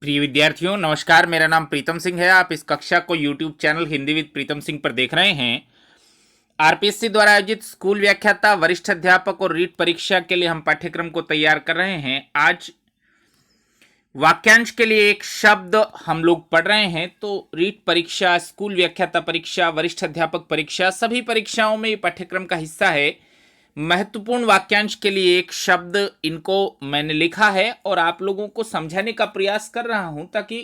प्रिय विद्यार्थियों नमस्कार। मेरा नाम प्रीतम सिंह है। आप इस कक्षा को YouTube channel Hindi with Pritam Singh पर देख रहे हैं। आरपीएससी द्वारा आयोजित स्कूल व्याख्याता, वरिष्ठ अध्यापक और रीट परीक्षा के लिए हम पाठ्यक्रम को तैयार कर रहे हैं। आज वाक्यांश के लिए एक शब्द हम लोग पढ़ रहे हैं। तो रीट परीक्षा, स्कूल व्याख्याता परीक्षा, वरिष्ठ अध्यापक परीक्षा, सभी परीक्षाओं में ये पाठ्यक्रम का हिस्सा है। महत्वपूर्ण वाक्यांश के लिए एक शब्द इनको मैंने लिखा है और आप लोगों को समझाने का प्रयास कर रहा हूं ताकि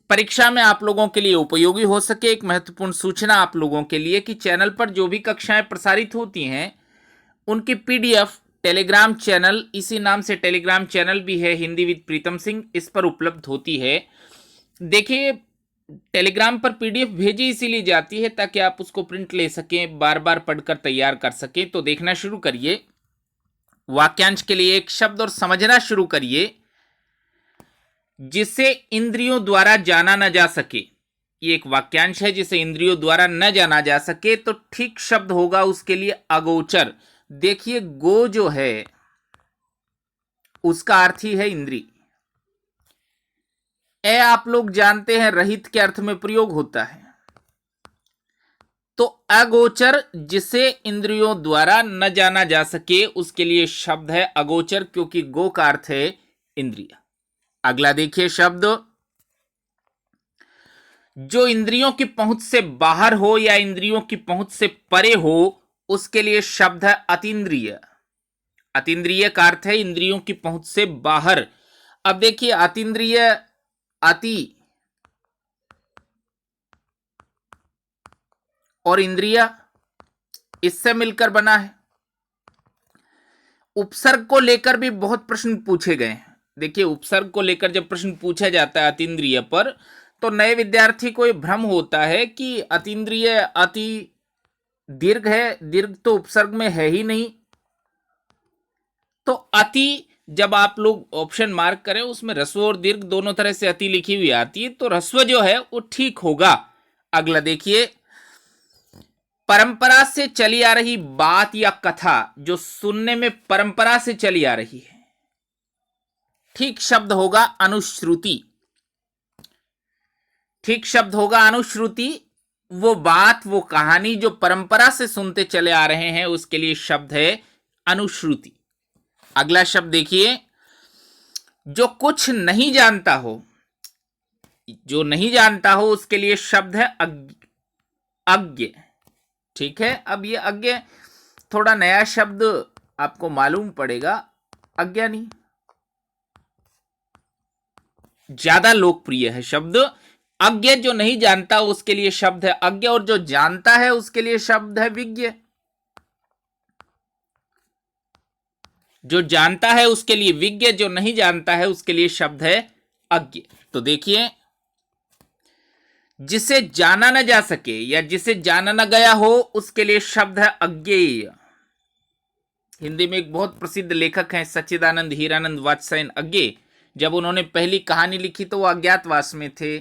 परीक्षा में आप लोगों के लिए उपयोगी हो सके। एक महत्वपूर्ण सूचना आप लोगों के लिए कि चैनल पर जो भी कक्षाएं प्रसारित होती हैं उनकी पीडीएफ टेलीग्राम चैनल, इसी नाम से टेलीग्राम चैनल भी है हिंदी विद प्रीतम सिंह, इस पर उपलब्ध होती है। देखिए, टेलीग्राम पर पीडीएफ भेजी इसीलिए जाती है ताकि आप उसको प्रिंट ले सकें, बार बार पढ़कर तैयार कर सकें। तो देखना शुरू करिए। वाक्यांश के लिए एक शब्द और समझना शुरू करिए। जिसे इंद्रियों द्वारा जाना न जा सके, ये एक वाक्यांश है। जिसे इंद्रियों द्वारा न जाना जा सके तो ठीक शब्द होगा उसके लिए अगोचर। देखिए, गो जो है उसका अर्थ ही है इंद्री। ए आप लोग जानते हैं रहित के अर्थ में प्रयोग होता है। तो अगोचर, जिसे इंद्रियों द्वारा न जाना जा सके, उसके लिए शब्द है अगोचर, क्योंकि गो का अर्थ है इंद्रिय। अगला देखिए शब्द, जो इंद्रियों की पहुंच से बाहर हो या इंद्रियों की पहुंच से परे हो, उसके लिए शब्द है अतीन्द्रिय। अतीन्द्रिय का अर्थ है इंद्रियों की पहुंच से बाहर। अब देखिए, अतीन्द्रिय, अति और इंद्रिय इससे मिलकर बना है। उपसर्ग को लेकर भी बहुत प्रश्न पूछे गए हैं। देखिए, उपसर्ग को लेकर जब प्रश्न पूछा जाता है अतीन्द्रिय पर, तो नए विद्यार्थी को यह भ्रम होता है कि अतीन्द्रिय अति दीर्घ है, दीर्घ तो उपसर्ग में है ही नहीं। तो अति, जब आप लोग ऑप्शन मार्क करें उसमें ह्रस्व और दीर्घ दोनों तरह से अति लिखी हुई आती है, तो ह्रस्व जो है वो ठीक होगा। अगला देखिए, परंपरा से चली आ रही बात या कथा जो सुनने में परंपरा से चली आ रही है, ठीक शब्द होगा अनुश्रुति। ठीक शब्द होगा अनुश्रुति। वो बात, वो कहानी जो परंपरा से सुनते चले आ रहे हैं, उसके लिए शब्द है अनुश्रुति। अगला शब्द देखिए, जो कुछ नहीं जानता हो, जो नहीं जानता हो उसके लिए शब्द है अज्ञ। ठीक है। अब ये अज्ञ थोड़ा नया शब्द आपको मालूम पड़ेगा। अज्ञानी ज्यादा लोकप्रिय है शब्द। अज्ञ, जो नहीं जानता उसके लिए शब्द है अज्ञ, और जो जानता है उसके लिए शब्द है विज्ञ। जो जानता है उसके लिए विज्ञ, जो नहीं जानता है उसके लिए शब्द है अज्ञ। तो देखिए, जिसे जाना न जा सके या जिसे जाना न गया हो, उसके लिए शब्द है अज्ञेय। हिंदी में एक बहुत प्रसिद्ध लेखक हैं सच्चिदानंद हीरानंद वात्स्यायन अज्ञेय। जब उन्होंने पहली कहानी लिखी तो वो अज्ञातवास में थे,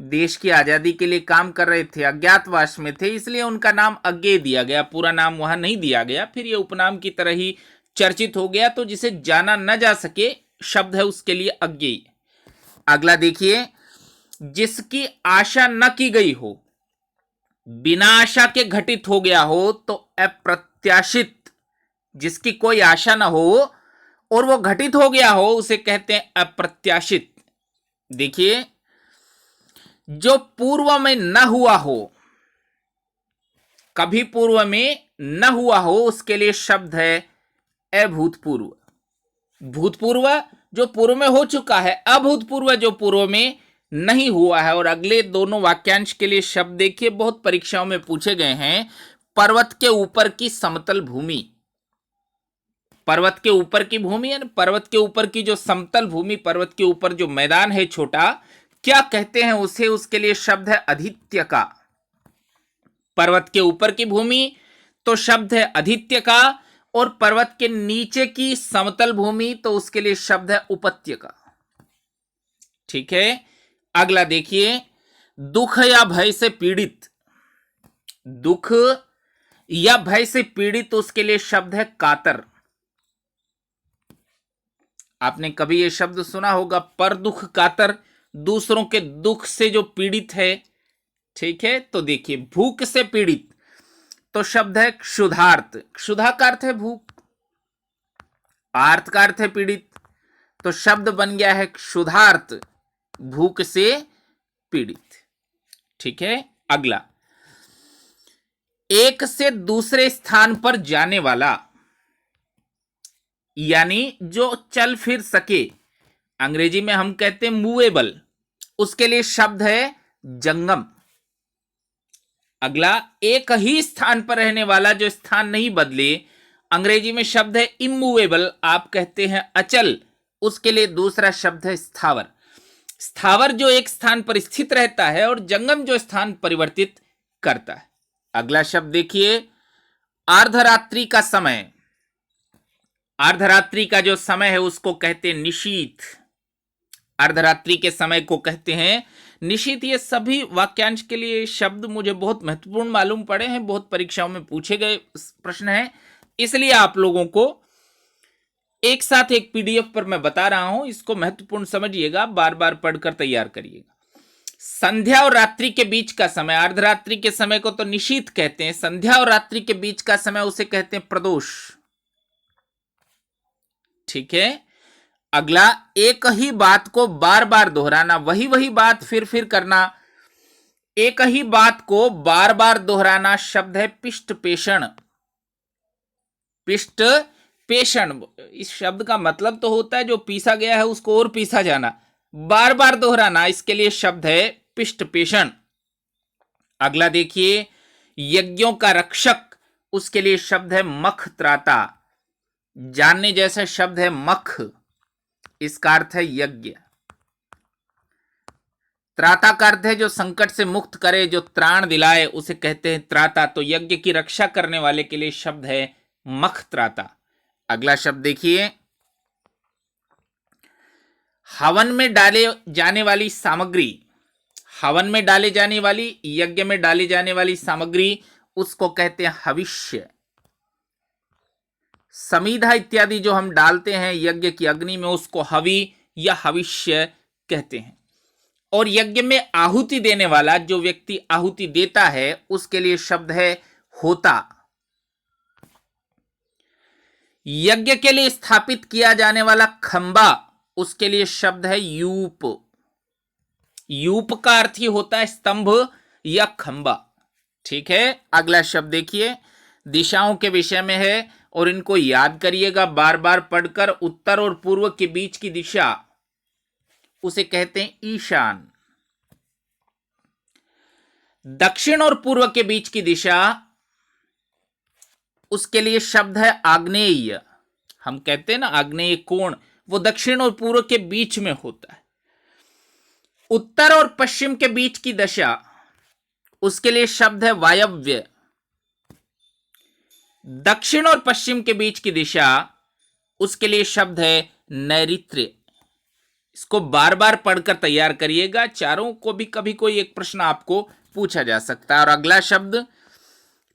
देश की आजादी के लिए काम कर रहे थे, अज्ञातवास में थे, इसलिए उनका नाम अज्ञेय दिया गया। पूरा नाम वहां नहीं दिया गया। फिर ये उपनाम की तरह ही चर्चित हो गया। तो जिसे जाना न जा सके शब्द है उसके लिए अज्ञेय। अगला देखिए, जिसकी आशा न की गई हो, बिना आशा के घटित हो गया हो, तो अप्रत्याशित। जिसकी कोई आशा न हो और वो घटित हो गया हो उसे कहते हैं अप्रत्याशित। देखिए, जो पूर्व में न हुआ हो, कभी पूर्व में न हुआ हो, उसके लिए शब्द है अभूतपूर्व। भूतपूर्व जो पूर्व में हो चुका है, अभूतपूर्व जो पूर्व में नहीं हुआ है। और अगले दोनों वाक्यांश के लिए शब्द देखिए, बहुत परीक्षाओं में पूछे गए हैं। पर्वत के ऊपर की समतल भूमि। पर्वत के ऊपर की भूमि है, पर्वत के ऊपर की जो समतल भूमि, पर्वत के ऊपर जो मैदान है छोटा, क्या कहते हैं उसे? उसके लिए शब्द है अधित्य का। पर्वत के ऊपर की भूमि तो शब्द है अधित्य का, और पर्वत के नीचे की समतल भूमि तो उसके लिए शब्द है उपत्य का। ठीक है। अगला देखिए, दुख या भय से पीड़ित। दुख या भय से पीड़ित, उसके लिए शब्द है कातर। आपने कभी ये शब्द सुना होगा, पर दुख कातर, दूसरों के दुख से जो पीड़ित है। ठीक है, तो देखिए भूख से पीड़ित, तो शब्द है क्षुधार्त। क्षुधा का अर्थ है भूख, आर्त का अर्थ है पीड़ित, तो शब्द बन गया है क्षुधार्त, भूख से पीड़ित। ठीक है, अगला, एक से दूसरे स्थान पर जाने वाला, यानी जो चल फिर सके, अंग्रेजी में हम कहते हैं मूवेबल, उसके लिए शब्द है जंगम। अगला, एक ही स्थान पर रहने वाला जो स्थान नहीं बदले, अंग्रेजी में शब्द है इमूवेबल, आप कहते हैं अचल, उसके लिए दूसरा शब्द है स्थावर। स्थावर जो एक स्थान पर स्थित रहता है और जंगम जो स्थान परिवर्तित करता है। अगला शब्द देखिए, अर्धरात्रि का समय। अर्धरात्रि का जो समय है उसको कहते हैं निशीथ। अर्धरात्रि के समय को कहते हैं निशीथ। ये सभी वाक्यांश के लिए शब्द मुझे बहुत महत्वपूर्ण मालूम पड़े हैं, बहुत परीक्षाओं में पूछे गए प्रश्न हैं, इसलिए आप लोगों को एक साथ एक पीडीएफ पर मैं बता रहा हूं, इसको महत्वपूर्ण समझिएगा, बार बार पढ़कर तैयार करिएगा। संध्या और रात्रि के बीच का समय, अर्धरात्रि के समय को तो निशीथ कहते हैं, संध्या और रात्रि के बीच का समय उसे कहते हैं प्रदोष। ठीक है, अगला, एक ही बात को बार बार दोहराना, वही वही बात फिर फिर करना, एक ही बात को बार बार दोहराना, शब्द है पिष्ट पेषण। पिष्ट पेषण, इस शब्द का मतलब तो होता है जो पीसा गया है उसको और पीसा जाना, बार बार दोहराना, इसके लिए शब्द है पिष्ट पेषण। अगला देखिए, यज्ञों का रक्षक, उसके लिए शब्द है मख त्राता। जानने जैसा शब्द है मख, इसका अर्थ है यज्ञ। त्राता का अर्थ है जो संकट से मुक्त करे, जो त्राण दिलाए, उसे कहते हैं त्राता। तो यज्ञ की रक्षा करने वाले के लिए शब्द है मख त्राता। अगला शब्द देखिए, हवन में डाले जाने वाली सामग्री। हवन में डाले जाने वाली, यज्ञ में डाली जाने वाली सामग्री, उसको कहते हैं हविष्य। समीधा इत्यादि जो हम डालते हैं यज्ञ की अग्नि में, उसको हवि या हविष्य कहते हैं। और यज्ञ में आहुति देने वाला, जो व्यक्ति आहुति देता है, उसके लिए शब्द है होता। यज्ञ के लिए स्थापित किया जाने वाला खंबा, उसके लिए शब्द है यूप। यूप का अर्थ ही होता है स्तंभ या खंबा। ठीक है, अगला शब्द देखिए, दिशाओं के विषय में है और इनको याद करिएगा बार बार पढ़कर। उत्तर और पूर्व के बीच की दिशा, उसे कहते हैं ईशान। दक्षिण और पूर्व के बीच की दिशा, उसके लिए शब्द है आग्नेय। हम कहते हैं ना आग्नेय कोण, वो दक्षिण और पूर्व के बीच में होता है। उत्तर और पश्चिम के बीच की दशा, उसके लिए शब्द है वायव्य। दक्षिण और पश्चिम के बीच की दिशा, उसके लिए शब्द है नैऋत्य। इसको बार बार पढ़कर तैयार करिएगा, चारों को भी कभी कोई एक प्रश्न आपको पूछा जा सकता है। और अगला शब्द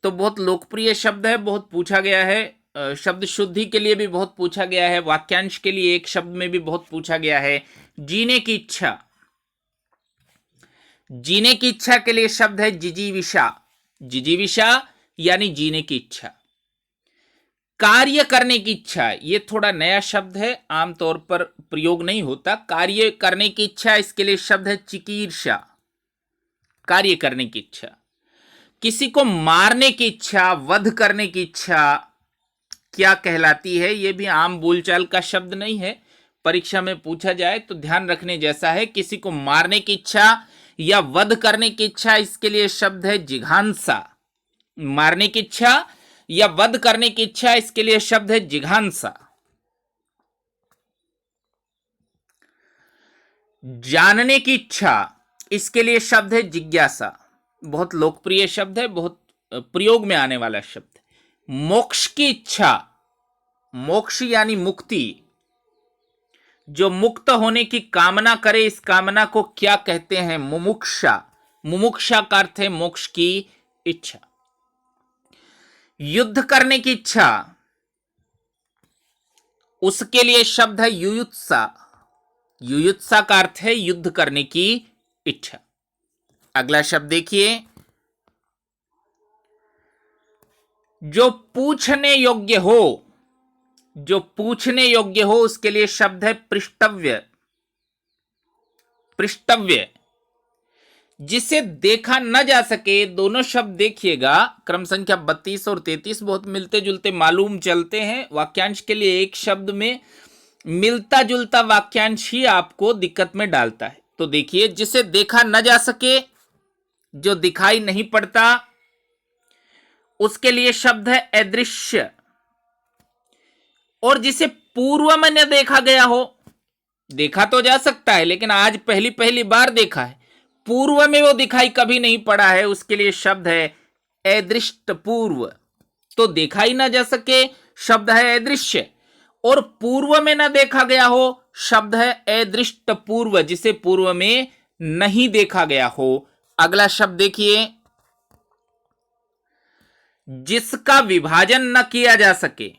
तो बहुत लोकप्रिय शब्द है, बहुत पूछा गया है, शब्द शुद्धि के लिए भी बहुत पूछा गया है, वाक्यांश के लिए एक शब्द में भी बहुत पूछा गया है, जीने की इच्छा। जीने की इच्छा के लिए शब्द है जिजीविषा। जिजीविषा यानी जीने की इच्छा। कार्य करने की इच्छा, ये थोड़ा नया शब्द है, आमतौर पर प्रयोग नहीं होता। कार्य करने की इच्छा, इसके लिए शब्द है चिकीर्षा। कार्य करने की इच्छा। किसी को मारने की इच्छा, वध करने की इच्छा क्या कहलाती है, यह भी आम बोलचाल का शब्द नहीं है, परीक्षा में पूछा जाए तो ध्यान रखने जैसा है। किसी को मारने की इच्छा या वध करने की इच्छा, इसके लिए शब्द है जिघांसा। मारने की इच्छा या वध करने की इच्छा, इसके लिए शब्द है जिघांसा। जानने की इच्छा, इसके लिए शब्द है जिज्ञासा। बहुत लोकप्रिय शब्द है, बहुत प्रयोग में आने वाला शब्द। मोक्ष की इच्छा, मोक्ष यानी मुक्ति, जो मुक्त होने की कामना करे, इस कामना को क्या कहते हैं? मुमुक्षा। मुमुक्षा का अर्थ है मोक्ष की इच्छा। युद्ध करने की इच्छा, उसके लिए शब्द है युयुत्सा। युयुत्सा का अर्थ है युद्ध करने की इच्छा। अगला शब्द देखिए, जो पूछने योग्य हो, जो पूछने योग्य हो उसके लिए शब्द है पृष्ठव्य। पृष्ठव्य, जिसे देखा न जा सके। दोनों शब्द देखिएगा, क्रम संख्या 32 और 33 बहुत मिलते जुलते मालूम चलते हैं। वाक्यांश के लिए एक शब्द में मिलता जुलता वाक्यांश ही आपको दिक्कत में डालता है। तो देखिए, जिसे देखा न जा सके, जो दिखाई नहीं पड़ता, उसके लिए शब्द है अदृश्य। और जिसे पूर्व में न देखा गया हो, देखा तो जा सकता है लेकिन आज पहली पहली बार देखा है, पूर्व में वो दिखाई कभी नहीं पड़ा है, उसके लिए शब्द है अदृष्ट पूर्व। तो देखा ही ना जा सके, शब्द है अदृश्य। और पूर्व में ना देखा गया हो, शब्द है अदृष्ट पूर्व, जिसे पूर्व में नहीं देखा गया हो। अगला शब्द देखिए, जिसका विभाजन न किया जा सके,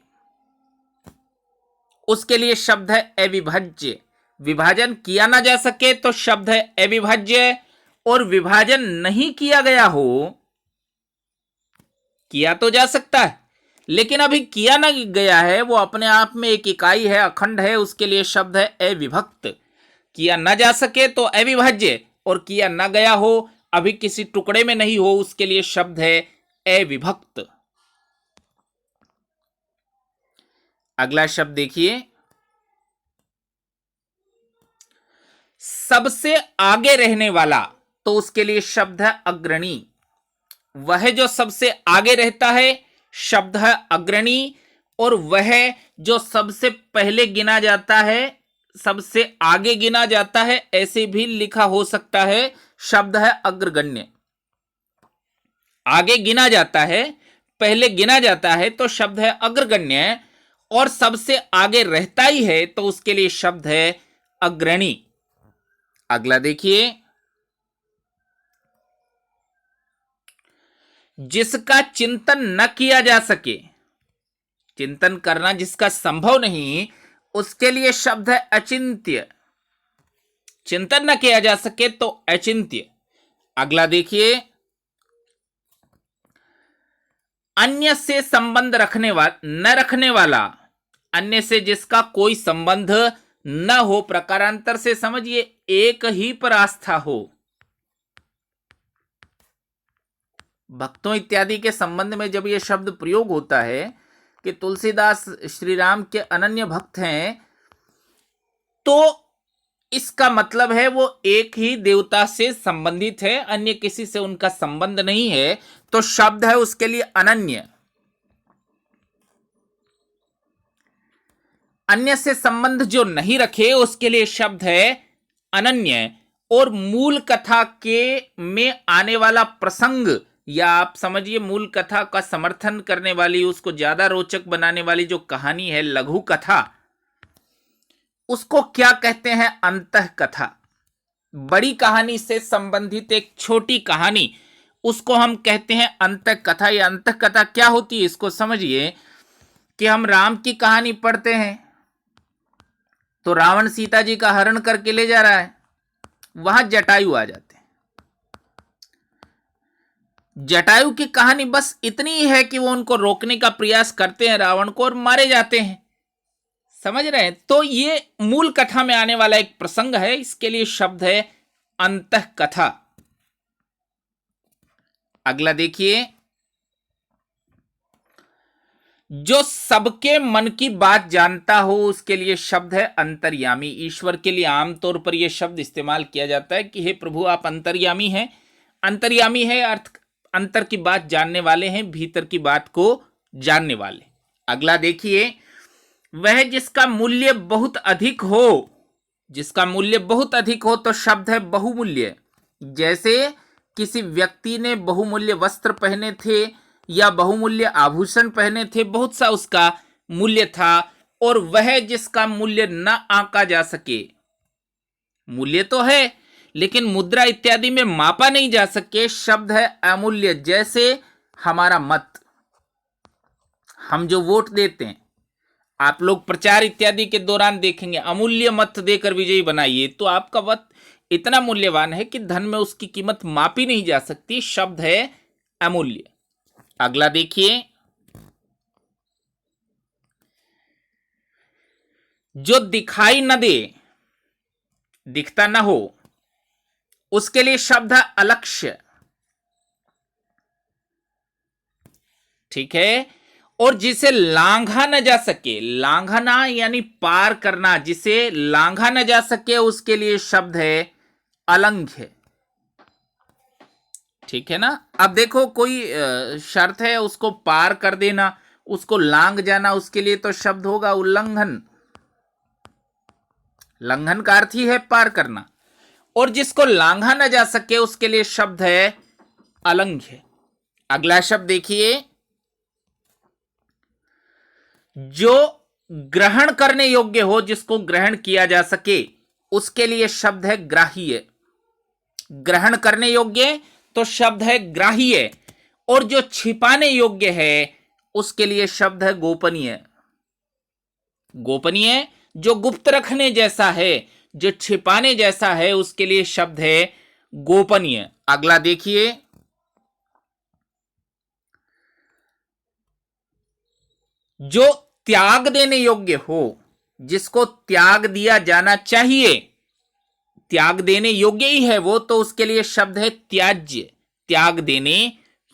उसके लिए शब्द है अविभाज्य। विभाजन किया ना जा सके तो शब्द है अविभाज्य। और विभाजन नहीं किया गया हो, किया तो जा सकता है लेकिन अभी किया ना गया है, वो अपने आप में एक इकाई है, अखंड है, उसके लिए शब्द है अविभक्त। किया ना जा सके तो अविभाज्य, और किया ना गया हो, अभी किसी टुकड़े में नहीं हो, उसके लिए शब्द है अविभक्त। अगला शब्द देखिए, सबसे आगे रहने वाला, तो उसके लिए शब्द है अग्रणी। वह जो सबसे आगे रहता है, शब्द है अग्रणी। और वह जो सबसे पहले गिना जाता है, सबसे आगे गिना जाता है, ऐसे भी लिखा हो सकता है, शब्द है अग्रगण्य। आगे गिना जाता है, पहले गिना जाता है, तो शब्द है अग्रगण्य। और सबसे आगे रहता ही है, तो उसके लिए शब्द है अग्रणी। अगला देखिए, जिसका चिंतन न किया जा सके, चिंतन करना जिसका संभव नहीं, उसके लिए शब्द है अचिंत्य। चिंतन न किया जा सके तो अचिंत्य। अगला देखिए, अन्य से संबंध न रखने वाला, अन्य से जिसका कोई संबंध न हो, प्रकारांतर से समझिए एक ही पर आस्था हो। भक्तों इत्यादि के संबंध में जब यह शब्द प्रयोग होता है कि तुलसीदास श्री राम के अनन्य भक्त हैं, तो इसका मतलब है वो एक ही देवता से संबंधित है, अन्य किसी से उनका संबंध नहीं है, तो शब्द है उसके लिए अनन्य। अन्य से संबंध जो नहीं रखे, उसके लिए शब्द है अनन्य। और मूल कथा के में आने वाला प्रसंग, या आप समझिए मूल कथा का समर्थन करने वाली, उसको ज्यादा रोचक बनाने वाली जो कहानी है, लघु कथा, उसको क्या कहते हैं? अंतः कथा। बड़ी कहानी से संबंधित एक छोटी कहानी, उसको हम कहते हैं अंतः कथा। या अंतः कथा क्या होती है, इसको समझिए कि हम राम की कहानी पढ़ते हैं, तो रावण सीता जी का हरण करके ले जा रहा है, वहां जटायु आ जाते हैं। जटायु की कहानी बस इतनी ही है कि वो उनको रोकने का प्रयास करते हैं रावण को, और मारे जाते हैं। समझ रहे हैं? तो ये मूल कथा में आने वाला एक प्रसंग है, इसके लिए शब्द है अंतः कथा। अगला देखिए, जो सबके मन की बात जानता हो, उसके लिए शब्द है अंतर्यामी। ईश्वर के लिए आमतौर पर यह शब्द इस्तेमाल किया जाता है कि हे प्रभु आप अंतर्यामी हैं। अंतर्यामी है अर्थ अंतर की बात जानने वाले हैं, भीतर की बात को जानने वाले। अगला देखिए, वह जिसका मूल्य बहुत अधिक हो, जिसका मूल्य बहुत अधिक हो, तो शब्द है बहुमूल्य। जैसे किसी व्यक्ति ने बहुमूल्य वस्त्र पहने थे या बहुमूल्य आभूषण पहने थे, बहुत सा उसका मूल्य था, और वह जिसका मूल्य न आंका जा सके, मूल्य तो है लेकिन मुद्रा इत्यादि में मापा नहीं जा सके, शब्द है अमूल्य। जैसे हमारा मत, हम जो वोट देते हैं, आप लोग प्रचार इत्यादि के दौरान देखेंगे, अमूल्य मत देकर विजयी बनाइए, तो आपका मत इतना मूल्यवान है कि धन में उसकी कीमत मापी नहीं जा सकती। शब्द है अमूल्य। अगला देखिए, जो दिखाई न दे, दिखता न हो, उसके लिए शब्द है अलक्ष्य। ठीक है। और जिसे लांघा न जा सके, लांघना यानी पार करना, जिसे लांघा न जा सके उसके लिए शब्द है अलंघ्य। ठीक है ना। अब देखो, कोई शर्त है, उसको पार कर देना, उसको लांघ जाना, उसके लिए तो शब्द होगा उल्लंघन। लंघन का अर्थ ही है पार करना। और जिसको लांघा न जा सके उसके लिए शब्द है अलंघ्य। अगला शब्द देखिए, जो ग्रहण करने योग्य हो, जिसको ग्रहण किया जा सके, उसके लिए शब्द है ग्राह्य। ग्रहण करने योग्य तो शब्द है ग्राह्य। और जो छिपाने योग्य है उसके लिए शब्द है गोपनीय। गोपनीय जो गुप्त रखने जैसा है, जो छिपाने जैसा है, उसके लिए शब्द है गोपनीय। अगला देखिए, जो त्याग देने योग्य हो, जिसको त्याग दिया जाना चाहिए, त्याग देने योग्य ही है वो, तो उसके लिए शब्द है त्याज्य। त्याग देने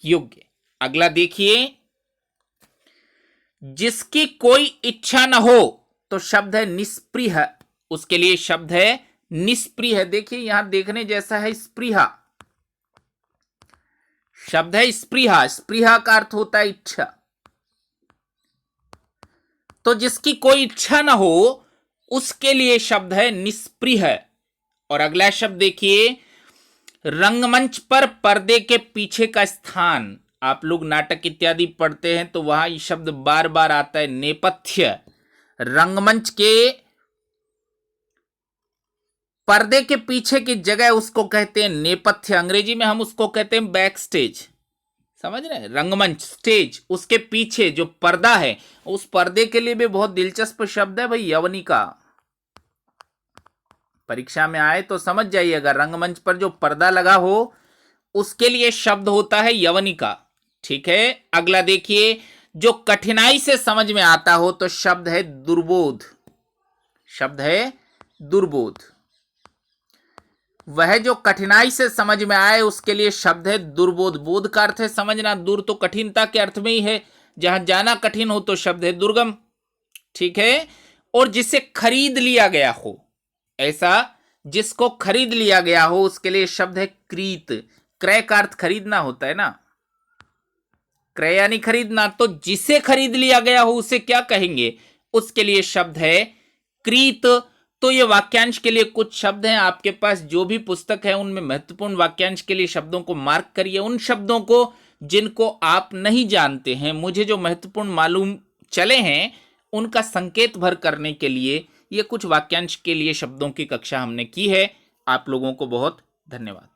योग्य। अगला देखिए, जिसकी कोई इच्छा न हो, तो शब्द है निस्पृह। उसके लिए शब्द है निस्पृह। देखिए यहां देखने जैसा है स्पृहा। शब्द है स्पृहा। स्पृहा का अर्थ होता है इच्छा। तो जिसकी कोई इच्छा ना हो उसके लिए शब्द है निस्पृह। और अगला शब्द देखिए, रंगमंच पर पर्दे के पीछे का स्थान। आप लोग नाटक इत्यादि पढ़ते हैं तो वहां ये शब्द बार बार आता है, नेपथ्य। रंगमंच के पर्दे के पीछे की जगह उसको कहते हैं नेपथ्य। अंग्रेजी में हम उसको कहते हैं बैक स्टेज। समझ रहे हैं। रंगमंच स्टेज, उसके पीछे जो पर्दा है, उस पर्दे के लिए भी बहुत दिलचस्प शब्द है भाई, यवनिका। परीक्षा में आए तो समझ जाइएगा, रंगमंच पर जो पर्दा लगा हो उसके लिए शब्द होता है यवनिका। ठीक है। अगला देखिए, जो कठिनाई से समझ में आता हो, तो शब्द है दुर्बोध। शब्द है दुर्बोध। वह जो कठिनाई से समझ में आए उसके लिए शब्द है दुर्बोध। बोध का अर्थ है समझना, दूर तो कठिनता के अर्थ में ही है। जहां जाना कठिन हो तो शब्द है दुर्गम। ठीक है। और जिसे खरीद लिया गया हो, ऐसा जिसको खरीद लिया गया हो उसके लिए शब्द है क्रीत। क्रय का अर्थ खरीदना होता है ना, क्रय यानी खरीदना। तो जिसे खरीद लिया गया हो उसे क्या कहेंगे, उसके लिए शब्द है क्रीत। तो ये वाक्यांश के लिए कुछ शब्द हैं। आपके पास जो भी पुस्तक है उनमें महत्वपूर्ण वाक्यांश के लिए शब्दों को मार्क करिए। उन शब्दों को जिनको आप नहीं जानते हैं, मुझे जो महत्वपूर्ण मालूम चले हैं, उनका संकेत भर करने के लिए ये कुछ वाक्यांश के लिए शब्दों की कक्षा हमने की है। आप लोगों को बहुत धन्यवाद।